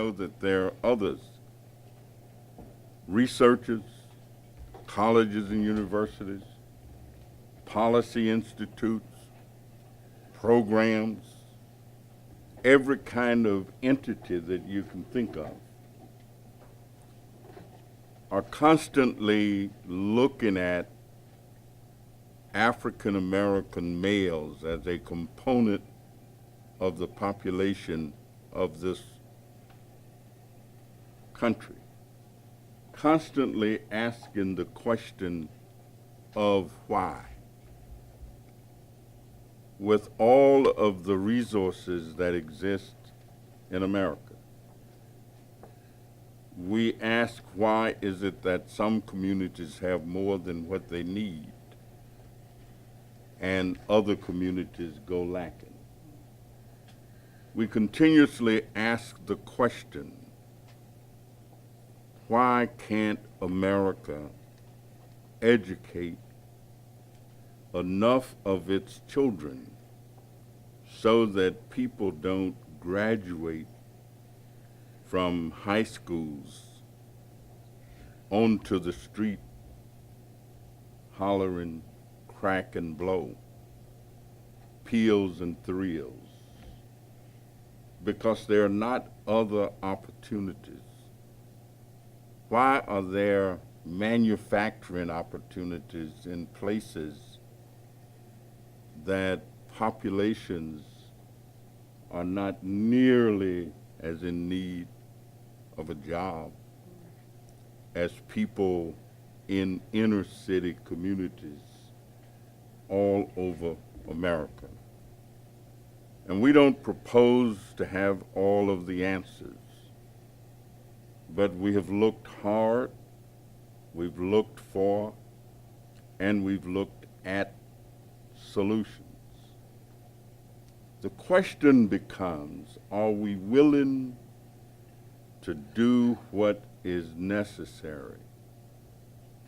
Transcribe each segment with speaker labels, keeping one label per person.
Speaker 1: know that there are others, researchers, colleges and universities, policy institutes, programs, every kind of entity that you can think of are constantly looking at African American males as a component of the population of this country, constantly asking the question of why. With all of the resources that exist in America, we ask, why is it that some communities have more than what they need and other communities go lacking? We continuously ask the question, why can't America educate enough of its children so that people don't graduate from high schools onto the street hollering crack and blow, pills and thrills, because there are not other opportunities? Why are there manufacturing opportunities in places that populations are not nearly as in need of a job as people in inner city communities all over America? And we don't propose to have all of the answers, but we have looked hard, we've looked for, and we've looked at solutions. The question becomes, are we willing to do what is necessary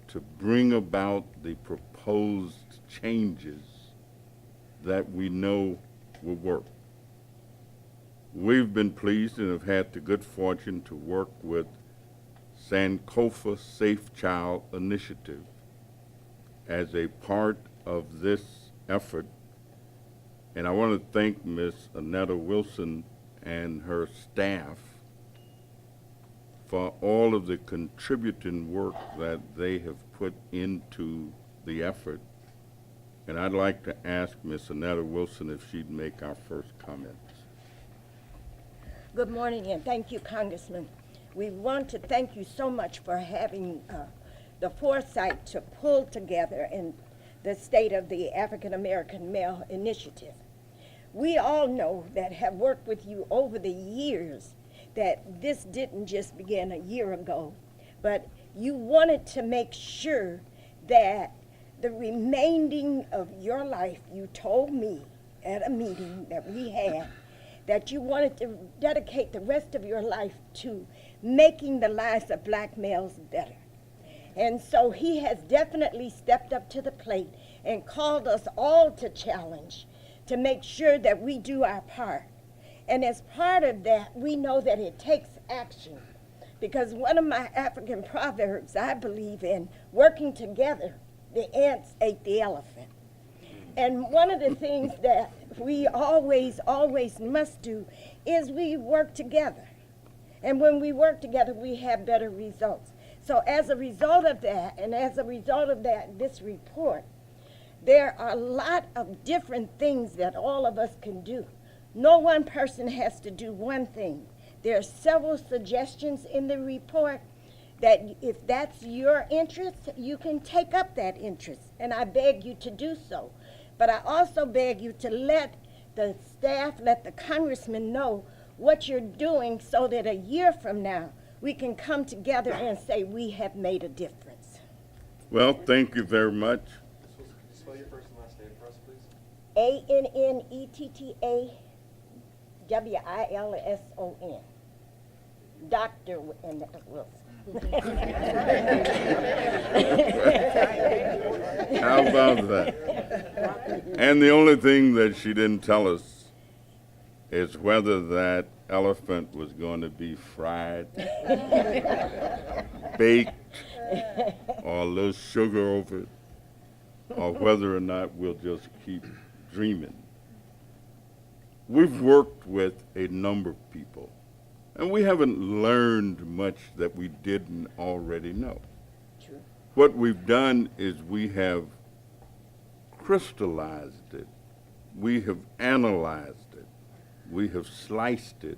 Speaker 1: to bring about the proposed changes that we know will work? We've been pleased and have had the good fortune to work with Sankofa Safe Child Initiative as a part of this effort. And I want to thank Ms. Annetta Wilson and her staff for all of the contributing work that they have put into the effort. And I'd like to ask Ms. Annetta Wilson if she'd make our first comments.
Speaker 2: Good morning, and thank you, Congressman. We want to thank you so much for having the foresight to pull together in the state of the African American Male Initiative. We all know that have worked with you over the years that this didn't just begin a year ago, but you wanted to make sure that the remaining of your life, you told me at a meeting that we had, that you wanted to dedicate the rest of your life to making the lives of black males better. And so he has definitely stepped up to the plate and called us all to challenge to make sure that we do our part. And as part of that, we know that it takes action, because one of my African proverbs, I believe in working together, the ants ate the elephant. And one of the things that we always must do is we work together. And when we work together, we have better results. So as a result of that, and as a result of that, this report, there are a lot of different things that all of us can do. No one person has to do one thing. There are several suggestions in the report that if that's your interest, you can take up that interest, and I beg you to do so. But I also beg you to let the staff, let the congressman know what you're doing so that a year from now, we can come together and say we have made a difference.
Speaker 1: Well, thank you very much.
Speaker 3: Could you spell your first and last name for us, please?
Speaker 2: Annetawilson. Dr. Annetta Wilson.
Speaker 1: How about that? And the only thing that she didn't tell us is whether that elephant was going to be fried, baked, or a little sugar over it, or whether or not we'll just keep dreaming. We've worked with a number of people, and we haven't learned much that we didn't already know.
Speaker 2: True.
Speaker 1: What we've done is we have crystallized it, we have analyzed it, we have sliced it,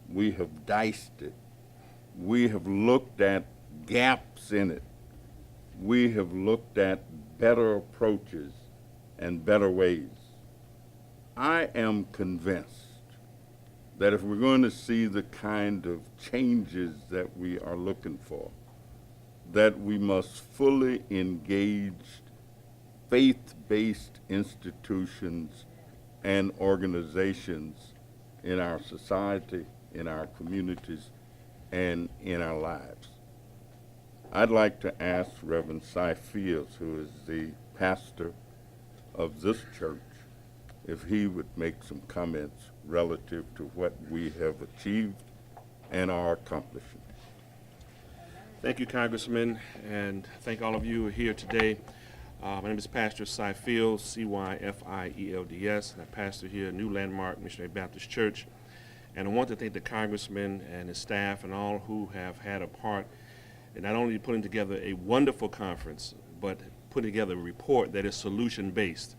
Speaker 1: we have diced it, we have looked at gaps in it, we have looked at better approaches and better ways. I am convinced that if we're going to see the kind of changes that we are looking for, that we must fully engage faith-based institutions and organizations in our society, in our communities, and in our lives. I'd like to ask Reverend Cy Fields, who is the pastor of this church, if he would make some comments relative to what we have achieved and are accomplishing.
Speaker 4: Thank you, Congressman, and thank all of you who are here today. My name is Pastor Cy Fields, C-Y-F-I-E-L-D-S, and I pastor here at New Landmark Missionary Baptist Church. And I want to thank the Congressman and his staff and all who have had a part in not only putting together a wonderful conference, but putting together a report that is solution-based.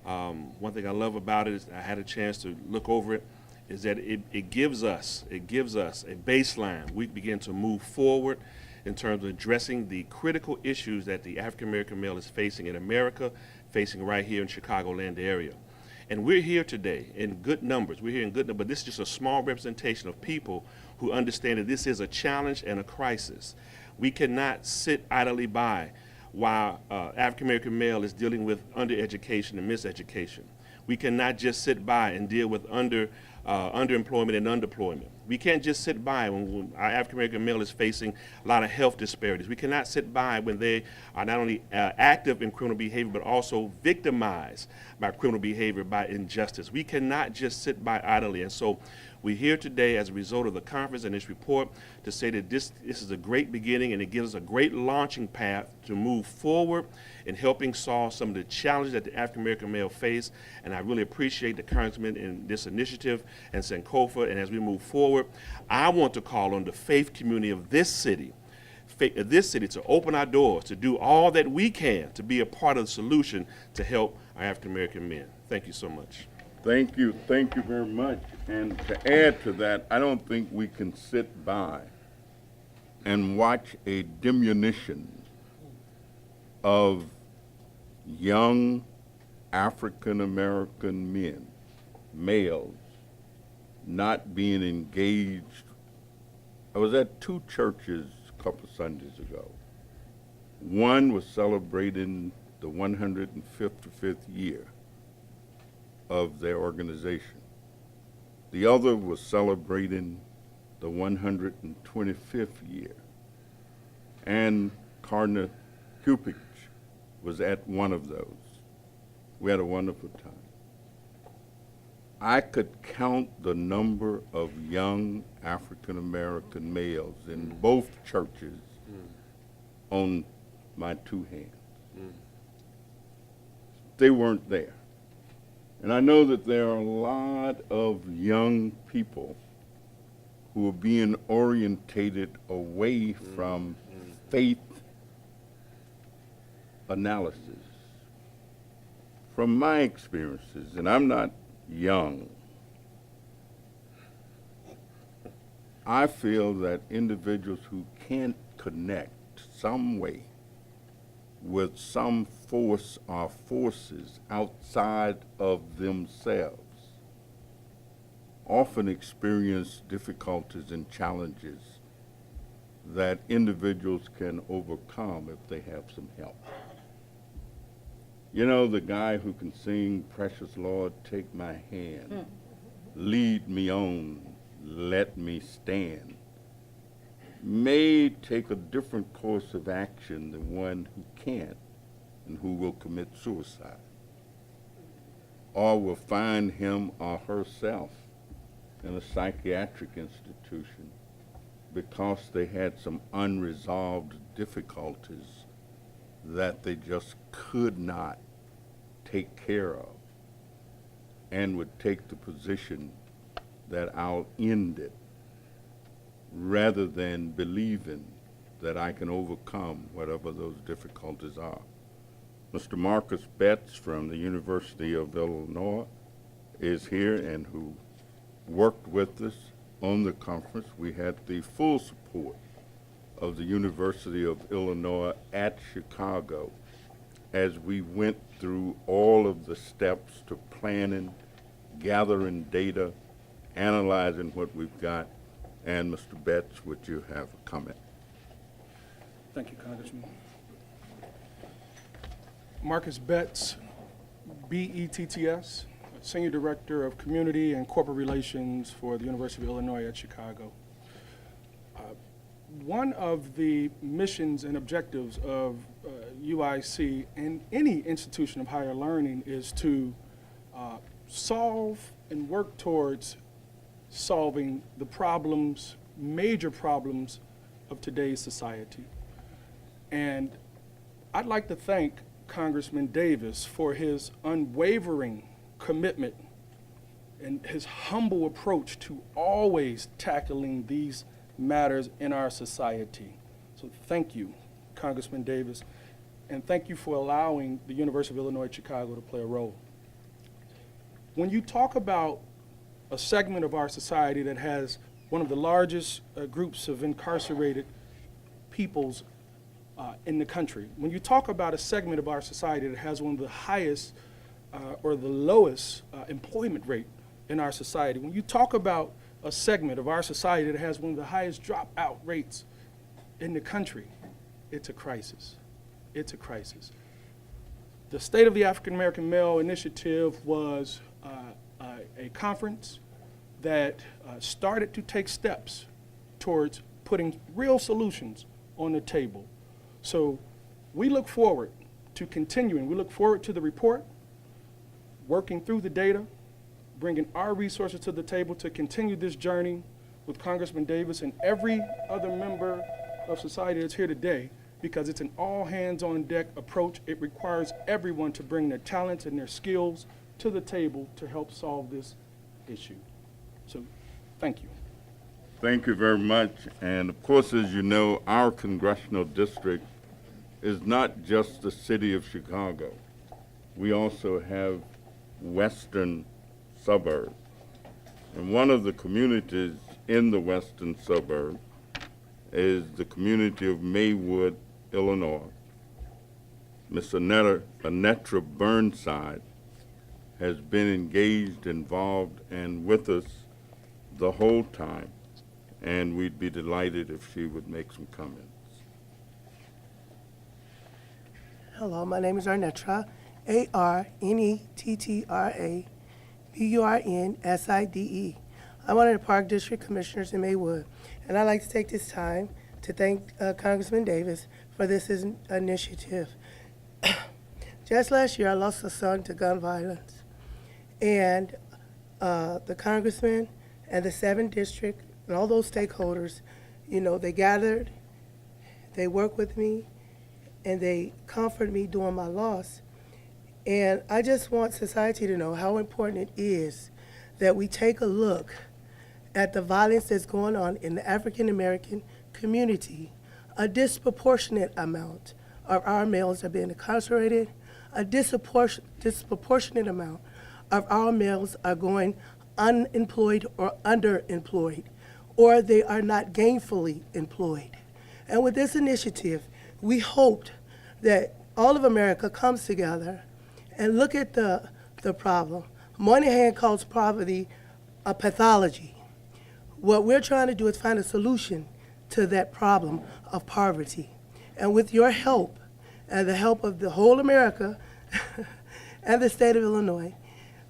Speaker 4: One thing I love about it is I had a chance to look over it, is that it gives us a baseline. We begin to move forward in terms of addressing the critical issues that the African American male is facing in America, facing right here in Chicagoland area. And we're here today in good numbers. We're here in good numbers, but this is just a small representation of people who understand that this is a challenge and a crisis. We cannot sit idly by while African American male is dealing with undereducation and miseducation. We cannot just sit by and deal with underemployment and underemployment. We can't just sit by when our African American male is facing a lot of health disparities. We cannot sit by when they are not only active in criminal behavior, but also victimized by criminal behavior, by injustice. We cannot just sit by idly. And so we're here today as a result of the conference and this report to say that this is a great beginning, and it gives us a great launching path to move forward in helping solve some of the challenges that the African American male face. And I really appreciate the Congressman in this initiative and Sankofa. And as we move forward, I want to call on the faith community of this city to open our doors, to do all that we can to be a part of the solution to help our African American men. Thank you so much.
Speaker 1: Thank you very much. And to add to that, I don't think we can sit by and watch a diminution of young African American men, males, not being engaged. I was at two churches a couple Sundays ago. One was celebrating the 155th year of their organization. The other was celebrating the 125th year. And Cardinal Cupich was at one of those. We had a wonderful time. I could count the number of young African American males in both churches on my two hands. They weren't there. And I know that there are a lot of young people who are being orientated away from faith analysis. From my experiences, and I'm not young, I feel that individuals who can't connect some way with some force or forces outside of themselves often experience difficulties and challenges that individuals can overcome if they have some help. You know, the guy who can sing, "Precious Lord, take my hand, lead me on, let me stand," may take a different course of action than one who can't and who will commit suicide, or will find him or herself in a psychiatric institution because they had some unresolved difficulties that they just could not take care of, and would take the position that I'll end it rather than believing that I can overcome whatever those difficulties are. Mr. Marcus Betts from the University of Illinois is here and who worked with us on the conference. We had the full support of the University of Illinois at Chicago as we went through all of the steps to planning, gathering data, analyzing what we've got. And Mr. Betts, would you have a comment?
Speaker 5: Thank you, Congressman. Marcus Betts, BETTS, Senior Director of Community and Corporate Relations for the University of Illinois at Chicago. One of the missions and objectives of UIC and any institution of higher learning is to solve and work towards solving the problems, major problems of today's society. And I'd like to thank Congressman Davis for his unwavering commitment and his humble approach to always tackling these matters in our society. So thank you, Congressman Davis, and thank you for allowing the University of Illinois at Chicago to play a role. When you talk about a segment of our society that has one of the largest groups of incarcerated peoples in the country, when you talk about a segment of our society that has one of the highest or the lowest employment rate in our society, when you talk about a segment of our society that has one of the highest dropout rates in the country, it's a crisis. It's a crisis. The State of the African American Male Initiative was a conference that started to take steps towards putting real solutions on the table. So we look forward to continuing. We look forward to the report, working through the data, bringing our resources to the table to continue this journey with Congressman Davis and every other member of society that's here today, because it's an all-hands-on-deck approach. It requires everyone to bring their talents and their skills to the table to help solve this issue. So, thank you.
Speaker 1: Thank you very much. And of course, as you know, our congressional district is not just the city of Chicago. We also have western suburbs. And one of the communities in the western suburb is the community of Maywood, Illinois. Ms. Anetra Burnside has been engaged, involved, and with us the whole time, and we'd be delighted if she would make some comments.
Speaker 6: Hello, my name is Arnetra, A-R-N-E-T-T-R-A, B-U-R-N-S-I-D-E. I'm one of the Park District Commissioners in Maywood, and I'd like to take this time to thank Congressman Davis for this initiative. Just last year, I lost a son to gun violence, and the congressman and the 7th district and all those stakeholders, you know, they gathered, they worked with me, and they comforted me during my loss. And I just want society to know how important it is that we take a look at the violence that's going on in the African American community. A disproportionate amount of our males are being incarcerated. A disproportionate amount of our males are going unemployed or underemployed, or they are not gainfully employed. And with this initiative, we hoped that all of America comes together and look at the problem. Moynihan calls poverty a pathology. What we're trying to do is find a solution to that problem of poverty. And with your help and the help of the whole America and the state of Illinois,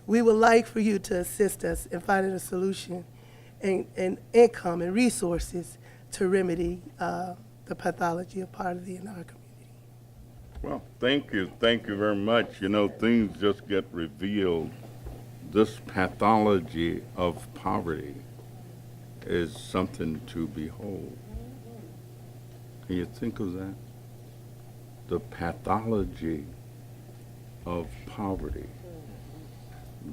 Speaker 6: we would like for you to assist us in finding a solution and income and resources to remedy the pathology of poverty in our community.
Speaker 1: Well, thank you very much. You know, things just get revealed this pathology of poverty is something to behold. Can you think of that? The pathology of poverty,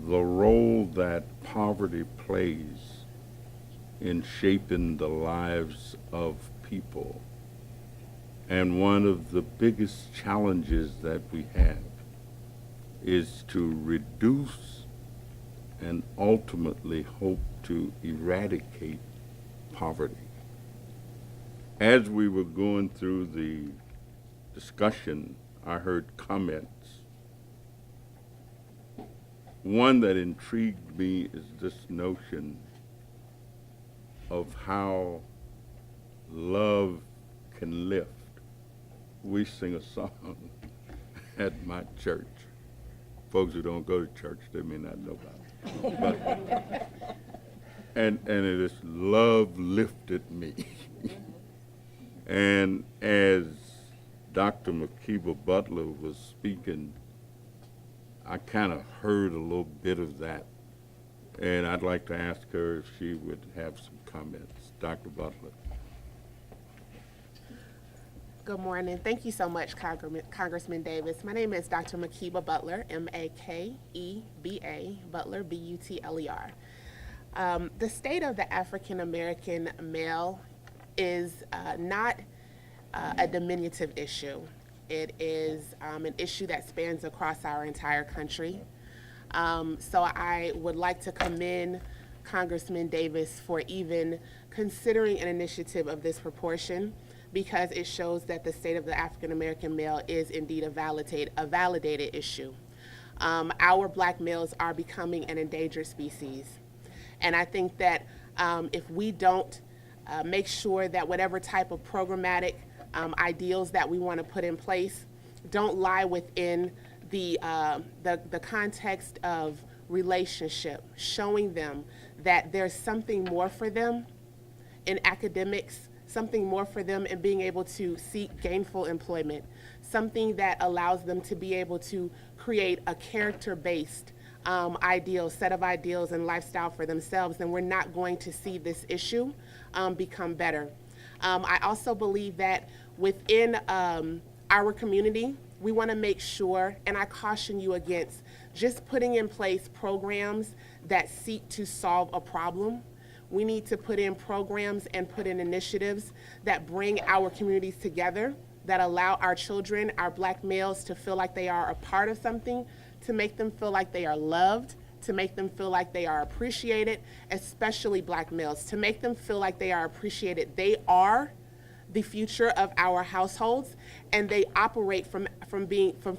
Speaker 1: the role that poverty plays in shaping the lives of people. And one of the biggest challenges that we have is to reduce and ultimately hope to eradicate poverty. As we were going through the discussion, I heard comments. One that intrigued me is this notion of how love can lift. We sing a song at my church. Folks who don't go to church, they may not know about it. But, and it is love lifted me. And as Dr. Makiba Butler was speaking, I kind of heard a little bit of that. And I'd like to ask her if she would have some comments. Dr. Butler.
Speaker 7: Good morning. Thank you so much, Congressman Davis. My name is Dr. Makiba Butler, M-A-K-E-B-A, Butler, B-U-T-L-E-R. The state of the African American male is not a diminutive issue. It is an issue that spans across our entire country. So I would like to commend Congressman Davis for even considering an initiative of this proportion, because it shows that the state of the African American male is indeed a validated issue. Our black males are becoming an endangered species. And I think that if we don't make sure that whatever type of programmatic ideals that we want to put in place don't lie within the context of relationship, showing them that there's something more for them in academics, something more for them in being able to seek gainful employment, something that allows them to be able to create a character-based set of ideals and lifestyle for themselves, then we're not going to see this issue become better. I also believe that within our community, we want to make sure, and I caution you against just putting in place programs that seek to solve a problem. We need to put in programs and put in initiatives that bring our communities together, that allow our children, our black males, to feel like they are a part of something, to make them feel like they are loved, to make them feel like they are appreciated, especially black males, to make them feel like they are appreciated. They are the future of our households, and they operate from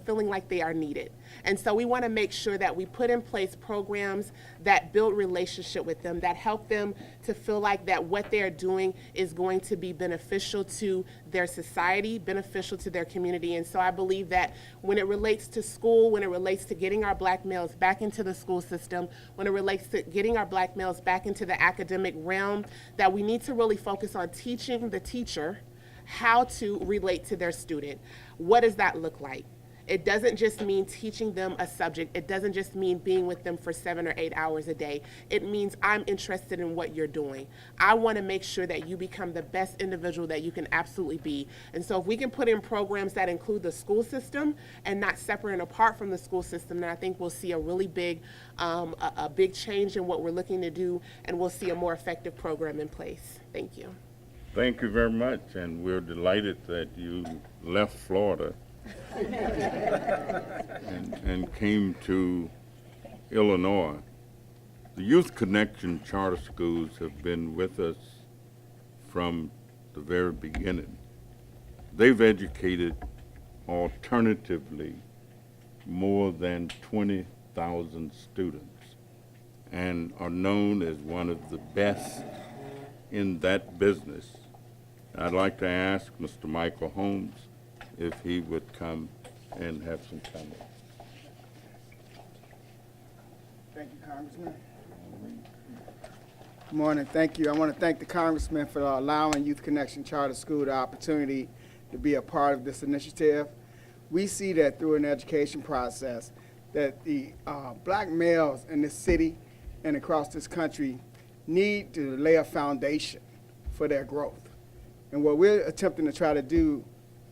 Speaker 7: feeling like they are needed. And so we want to make sure that we put in place programs that build relationship with them, that help them to feel like that what they are doing is going to be beneficial to their society, beneficial to their community. And so I believe that when it relates to school, when it relates to getting our black males back into the school system, when it relates to getting our black males back into the academic realm, that we need to really focus on teaching the teacher how to relate to their student. What does that look like? It doesn't just mean teaching them a subject. It doesn't just mean being with them for 7 or 8 hours a day. It means I'm interested in what you're doing. I want to make sure that you become the best individual that you can absolutely be. And so if we can put in programs that include the school system and not separate and apart from the school system, then I think we'll see a really big, a big change in what we're looking to do, and we'll see a more effective program in place. Thank you.
Speaker 1: Thank you very much, and we're delighted that you left Florida and came to Illinois. The Youth Connection Charter Schools have been with us from the very beginning. They've educated alternatively more than 20,000 students and are known as one of the best in that business. I'd like to ask Mr. Michael Holmes if he would come and have some comments.
Speaker 8: Thank you, Congressman. Good morning. Thank you. I want to thank the Congressman for allowing Youth Connection Charter School the opportunity to be a part of this initiative. We see that through an education process that the black males in this city and across this country need to lay a foundation for their growth. And what we're attempting to try to do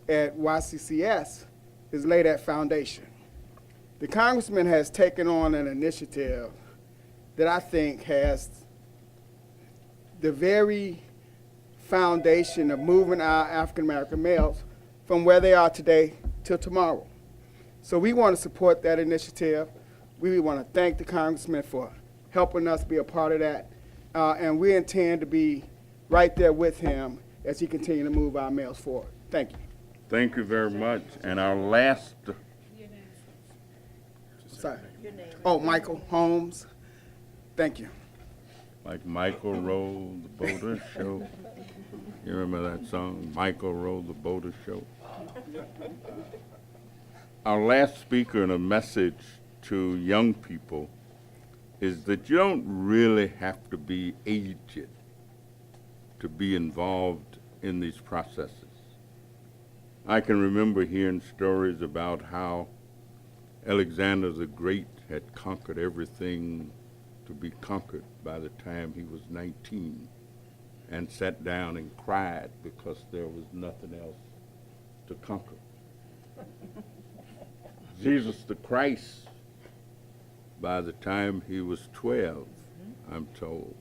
Speaker 8: at YCCS is lay that foundation. The congressman has taken on an initiative that I think has the very foundation of moving our African American males from where they are today till tomorrow. So we want to support that initiative. We want to thank the congressman for helping us be a part of that. And we intend to be right there with him as he continues to move our males forward. Thank you.
Speaker 1: Thank you very much. And our last,
Speaker 8: Sorry. Oh, Michael Holmes. Thank you.
Speaker 1: like Michael rode the Boulder Show. You remember that song, Michael rode the Boulder Show? Our last speaker and a message to young people is that you don't really have to be aged to be involved in these processes. I can remember hearing stories about how Alexander the Great had conquered everything to be conquered by the time he was 19 and sat down and cried because there was nothing else to conquer. Jesus the Christ, by the time he was 12, I'm told,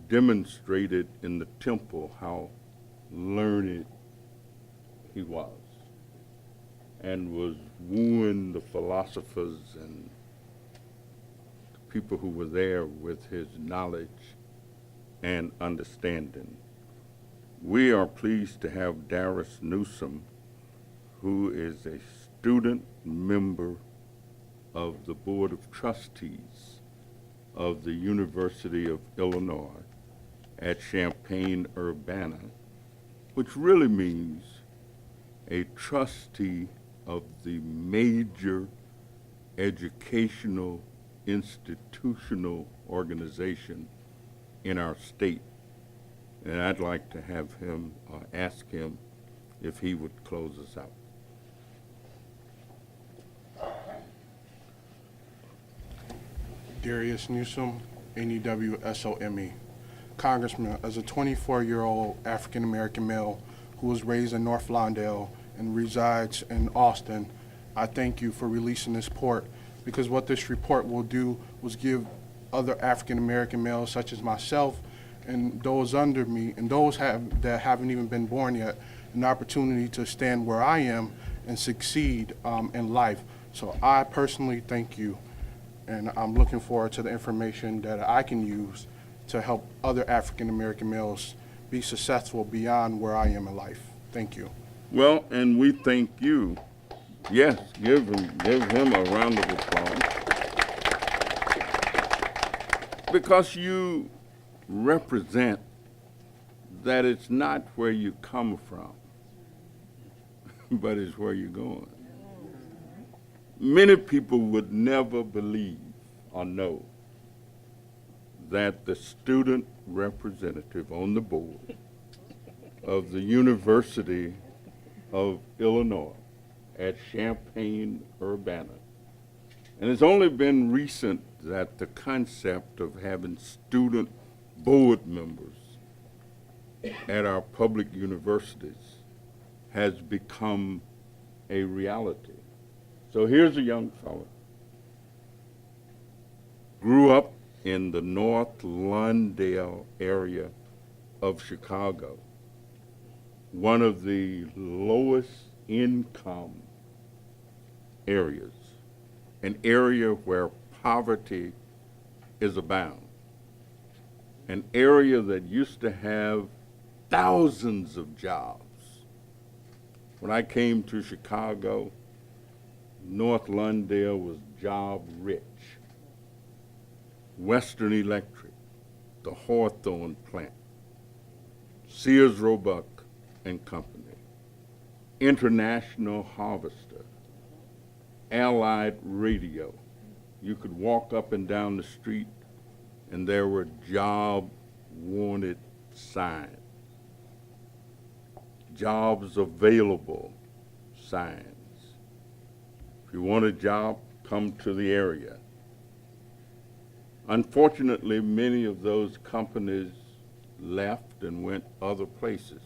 Speaker 1: demonstrated in the temple how learned he was and was wooing the philosophers and the people who were there with his knowledge and understanding. We are pleased to have Darius Newsom, who is a student member of the Board of Trustees of the University of Illinois at Champaign-Urbana, which really means a trustee of the major educational institutional organization in our state. And I'd like to have him, ask him if he would close us out.
Speaker 9: Darius Newsom, NEWSOME. Congressman, as a 24-year-old African-American male who was raised in North Lawndale and resides in Austin, I thank you for releasing this report, because what this report will do was give other African-American males such as myself and those under me and those that haven't even been born yet an opportunity to stand where I am and succeed in life. So I personally thank you, and I'm looking forward to the information that I can use to help other African-American males be successful beyond where I am in life. Thank you.
Speaker 1: Well, and we thank you. Yes, give him a round of applause. Because you represent that it's not where you come from, but it's where you're going. Many people would never believe or know that the student representative on the board of the University of Illinois at Champaign-Urbana, and it's only been recent that the concept of having student board members at our public universities has become a reality. So here's a young fellow, grew up in the North Lawndale area of Chicago, one of the lowest income areas, an area where poverty is abound, an area that used to have thousands of jobs. When I came to Chicago, North Lawndale was job rich. Western Electric, the Hawthorne plant, Sears Roebuck and Company, International Harvester, Allied Radio. You could walk up and down the street and there were job wanted signs, jobs available signs. If you want a job, come to the area. Unfortunately, many of those companies left and went other places.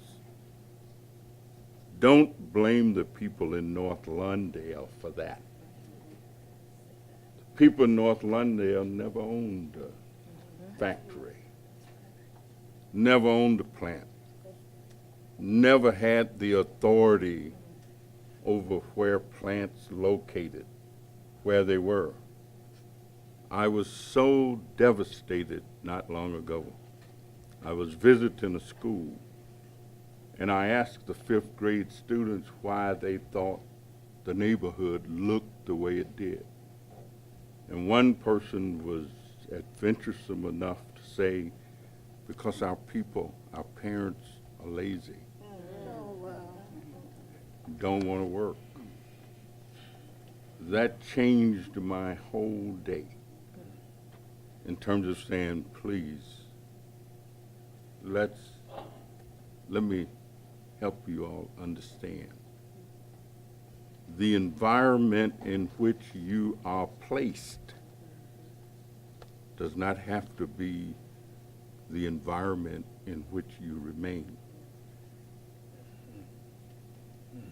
Speaker 1: Don't blame the people in North Lawndale for that. The people in North Lawndale never owned a factory, never owned a plant, never had the authority over where plants located, where they were. I was so devastated not long ago. I was visiting a school, and I asked the 5th grade students why they thought the neighborhood looked the way it did. And one person was adventuresome enough to say, because our people, our parents, are lazy. Don't want to work. That changed my whole day in terms of saying, please, let me help you all understand. The environment in which you are placed does not have to be the environment in which you remain.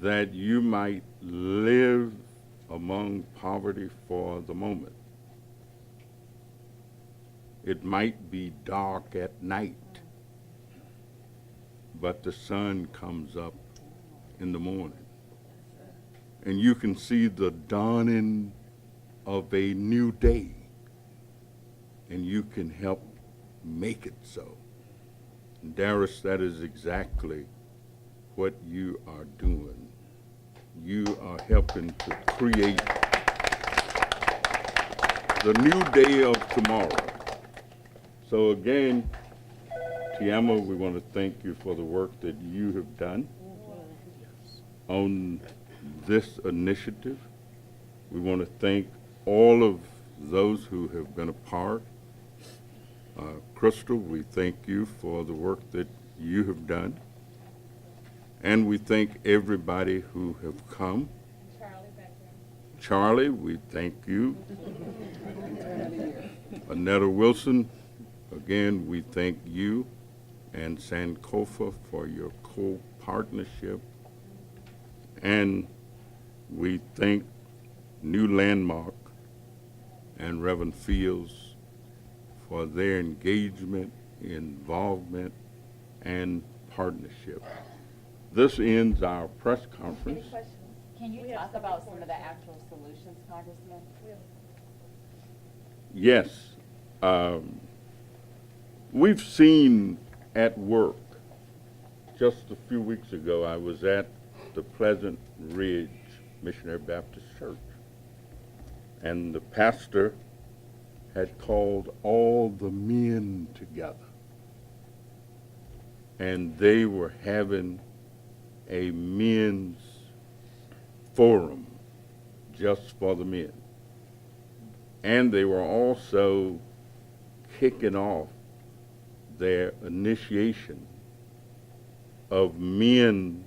Speaker 1: That you might live among poverty for the moment. It might be dark at night, but the sun comes up in the morning. And you can see the dawning of a new day, and you can help make it so. And Darius, that is exactly what you are doing. You are helping to create the new day of tomorrow. So again, Tiama, we want to thank you for the work that you have done on this initiative. We want to thank all of those who have been a part. Crystal, we thank you for the work that you have done. And we thank everybody who have come. Charlie, we thank you. Annetta Wilson, again, we thank you and Sankofa for your co-partnership. And we thank New Landmark and Reverend Fields for their engagement, involvement, and partnership. This ends our press conference.
Speaker 10: Can you talk about some of the actual solutions, Congressman?
Speaker 1: Yes. We've seen at work, just a few weeks ago, I was at the Pleasant Ridge Missionary Baptist Church, and the pastor had called all the men together, and they were having a men's forum just for the men. And they were also kicking off their initiation of men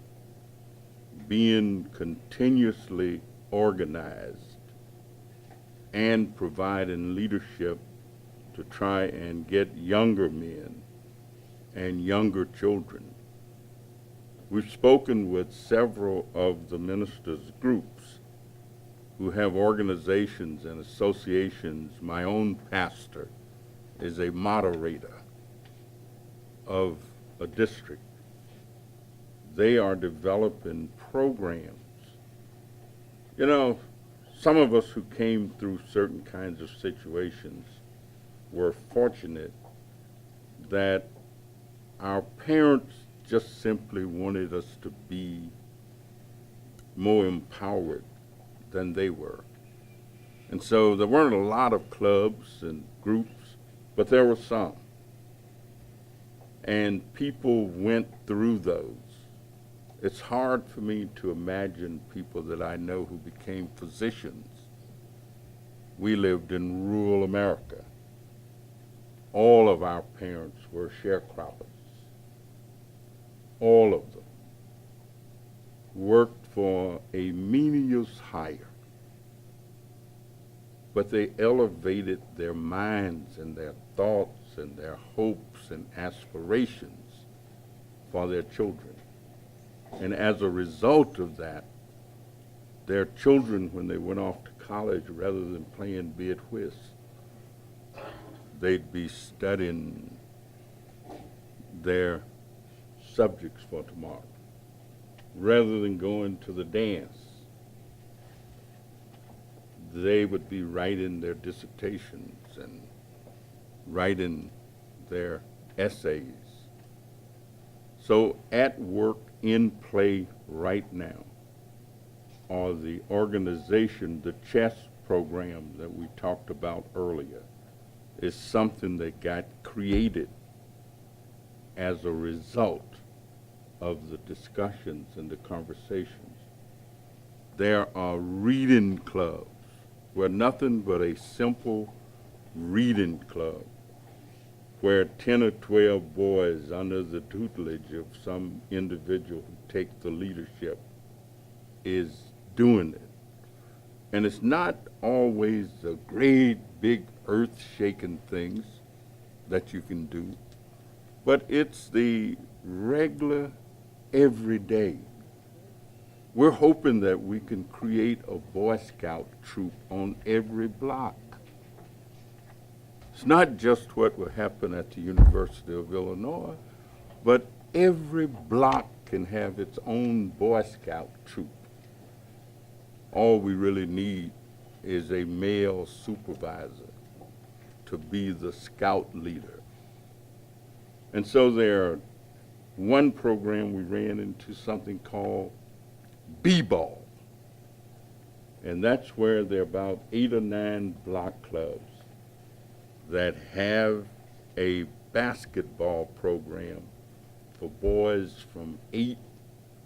Speaker 1: being continuously organized and providing leadership to try and get younger men and younger children. We've spoken with several of the ministers' groups who have organizations and associations. My own pastor is a moderator of a district. They are developing programs. You know, some of us who came through certain kinds of situations were fortunate that our parents just simply wanted us to be more empowered than they were. And so there weren't a lot of clubs and groups, but there were some. And people went through those. It's hard for me to imagine people that I know who became physicians. We lived in rural America. All of our parents were sharecroppers. All of them worked for a menial hire but they elevated their minds and their thoughts and their hopes and aspirations for their children. And as a result of that, their children, when they went off to college, rather than playing bid whist, they'd be studying their subjects for tomorrow. Rather than going to the dance, they would be writing their dissertations and writing their essays. So at work, in play right now, are the organization, the chess program that we talked about earlier, is something that got created as a result of the discussions and the conversations. There are reading clubs where nothing but a simple reading club where 10 or 12 boys under the tutelage of some individual who takes the leadership is doing it. And it's not always the great, big, earth-shaking things that you can do, but it's the regular, everyday. We're hoping that we can create a Boy Scout troop on every block. It's not just what will happen at the University of Illinois, but every block can have its own Boy Scout troop. All we really need is a male supervisor to be the scout leader. And so one program we ran into something called B-ball. And that's where there are about 8 or 9 block clubs that have a basketball program for boys from 8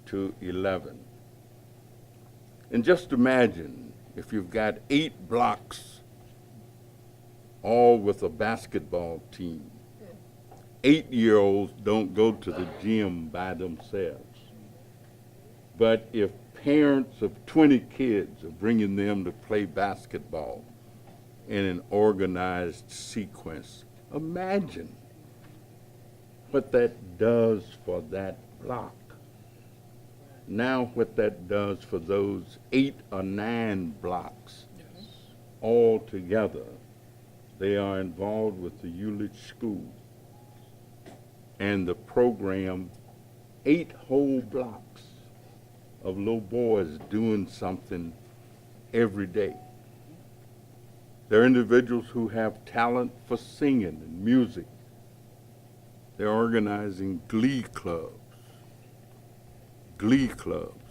Speaker 1: to 11. And just imagine if you've got 8 blocks, all with a basketball team. 8-year-olds don't go to the gym by themselves. But if parents of 20 kids are bringing them to play basketball in an organized sequence, imagine what that does for that block. Now what that does for those 8 or 9 blocks, all together. They are involved with the Ulich School and the program, 8 whole blocks of little boys doing something every day. There are individuals who have talent for singing and music. They're organizing glee clubs. Glee clubs.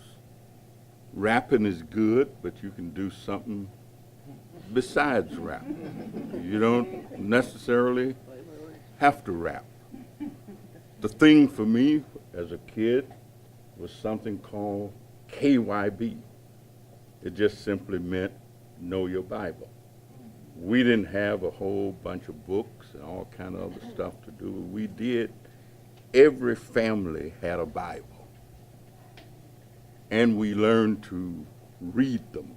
Speaker 1: Rapping is good, but you can do something besides rap. You don't necessarily have to rap. The thing for me as a kid was something called KYB. It just simply meant know your Bible. We didn't have a whole bunch of books and all kind of other stuff to do. We did. Every family had a Bible. And we learned to read them.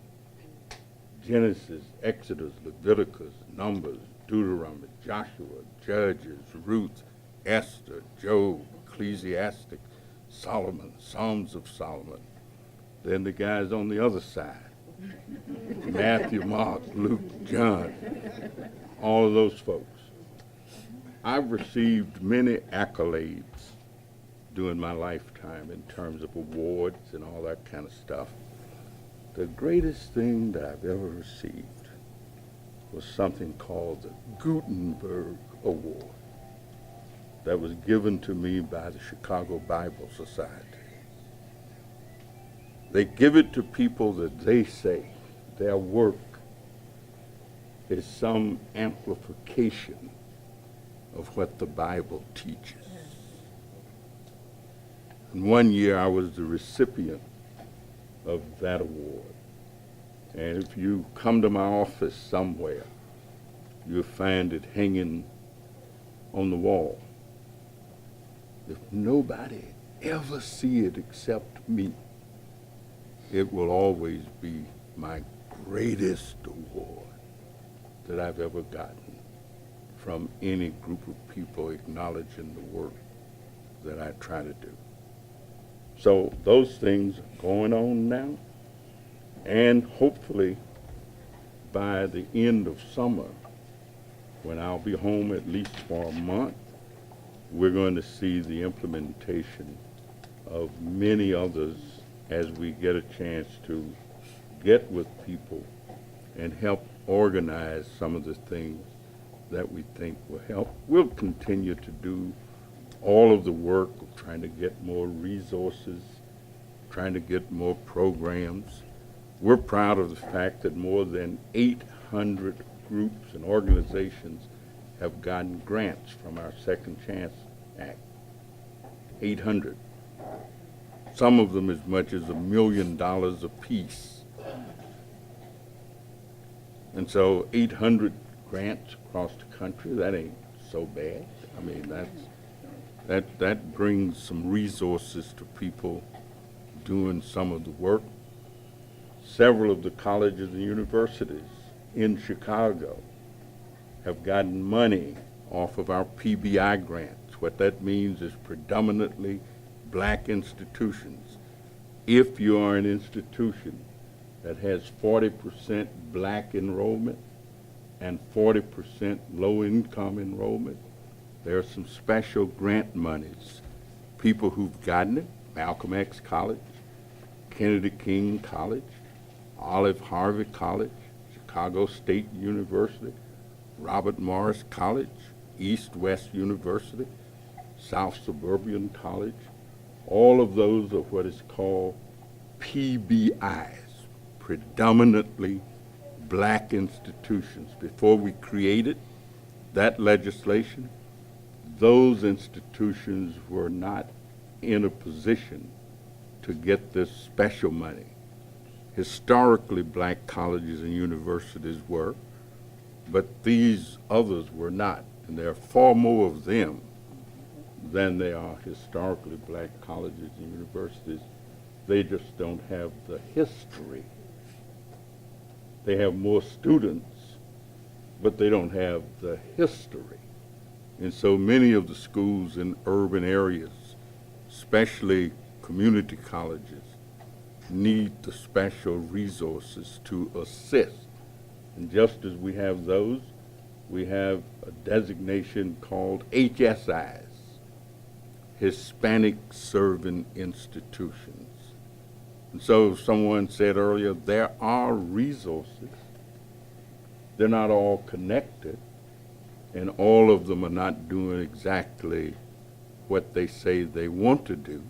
Speaker 1: Genesis, Exodus, Leviticus, Numbers, Deuteronomy, Joshua, Judges, Ruth, Esther, Job, Ecclesiastic, Solomon, Psalms of Solomon. Then the guys on the other side, Matthew, Mark, Luke, John, all of those folks. I've received many accolades during my lifetime in terms of awards and all that kind of stuff. The greatest thing that I've ever received was something called the Gutenberg Award that was given to me by the Chicago Bible Society. They give it to people that they say their work is some amplification of what the Bible teaches. And one year I was the recipient of that award. And if you come to my office somewhere, you'll find it hanging on the wall. If nobody ever see it except me, it will always be my greatest award. that I've ever gotten from any group of people acknowledging the work that I try to do. So those things are going on now, and hopefully by the end of summer, when I'll be home at least for a month, we're going to see the implementation of many others as we get a chance to get with people and help organize some of the things that we think will help. We'll continue to do all of the work of trying to get more resources, trying to get more programs. We're proud of the fact that more than 800 groups and organizations have gotten grants from our Second Chance Act. 800. Some of them as much as $1 million apiece. And so 800 grants across the country, that ain't so bad. I mean, that brings some resources to people doing some of the work. Several of the colleges and universities in Chicago have gotten money off of our PBI grants. What that means is predominantly black institutions. If you are an institution that has 40% black enrollment and 40% low-income enrollment, there are some special grant monies. People who've gotten it: Malcolm X College, Kennedy King College, Olive Harvey College, Chicago State University, Robert Morris College, East West University, South Suburban College. All of those are what is called PBIs, predominantly black institutions. Before we created that legislation, those institutions were not in a position to get this special money. Historically, black colleges and universities were, but these others were not. And there are far more of them than there are historically black colleges and universities. They just don't have the history. They have more students, but they don't have the history. And so many of the schools in urban areas, especially community colleges, need the special resources to assist. And just as we have those, we have a designation called HSIs, Hispanic Serving Institutions. And so someone said earlier, there are resources. They're not all connected, and all of them are not doing exactly what they say they want to do.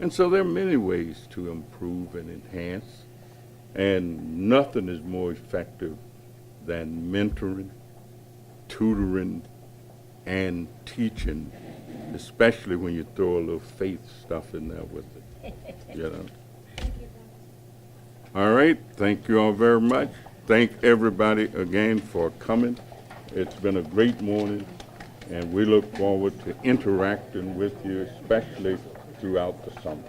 Speaker 1: And so there are many ways to improve and enhance, and nothing is more effective than mentoring, tutoring, and teaching, especially when you throw a little faith stuff in there with it, you know. All right, thank you all very much. Thank everybody again for coming. It's been a great morning, and we look forward to interacting with you, especially throughout the summer.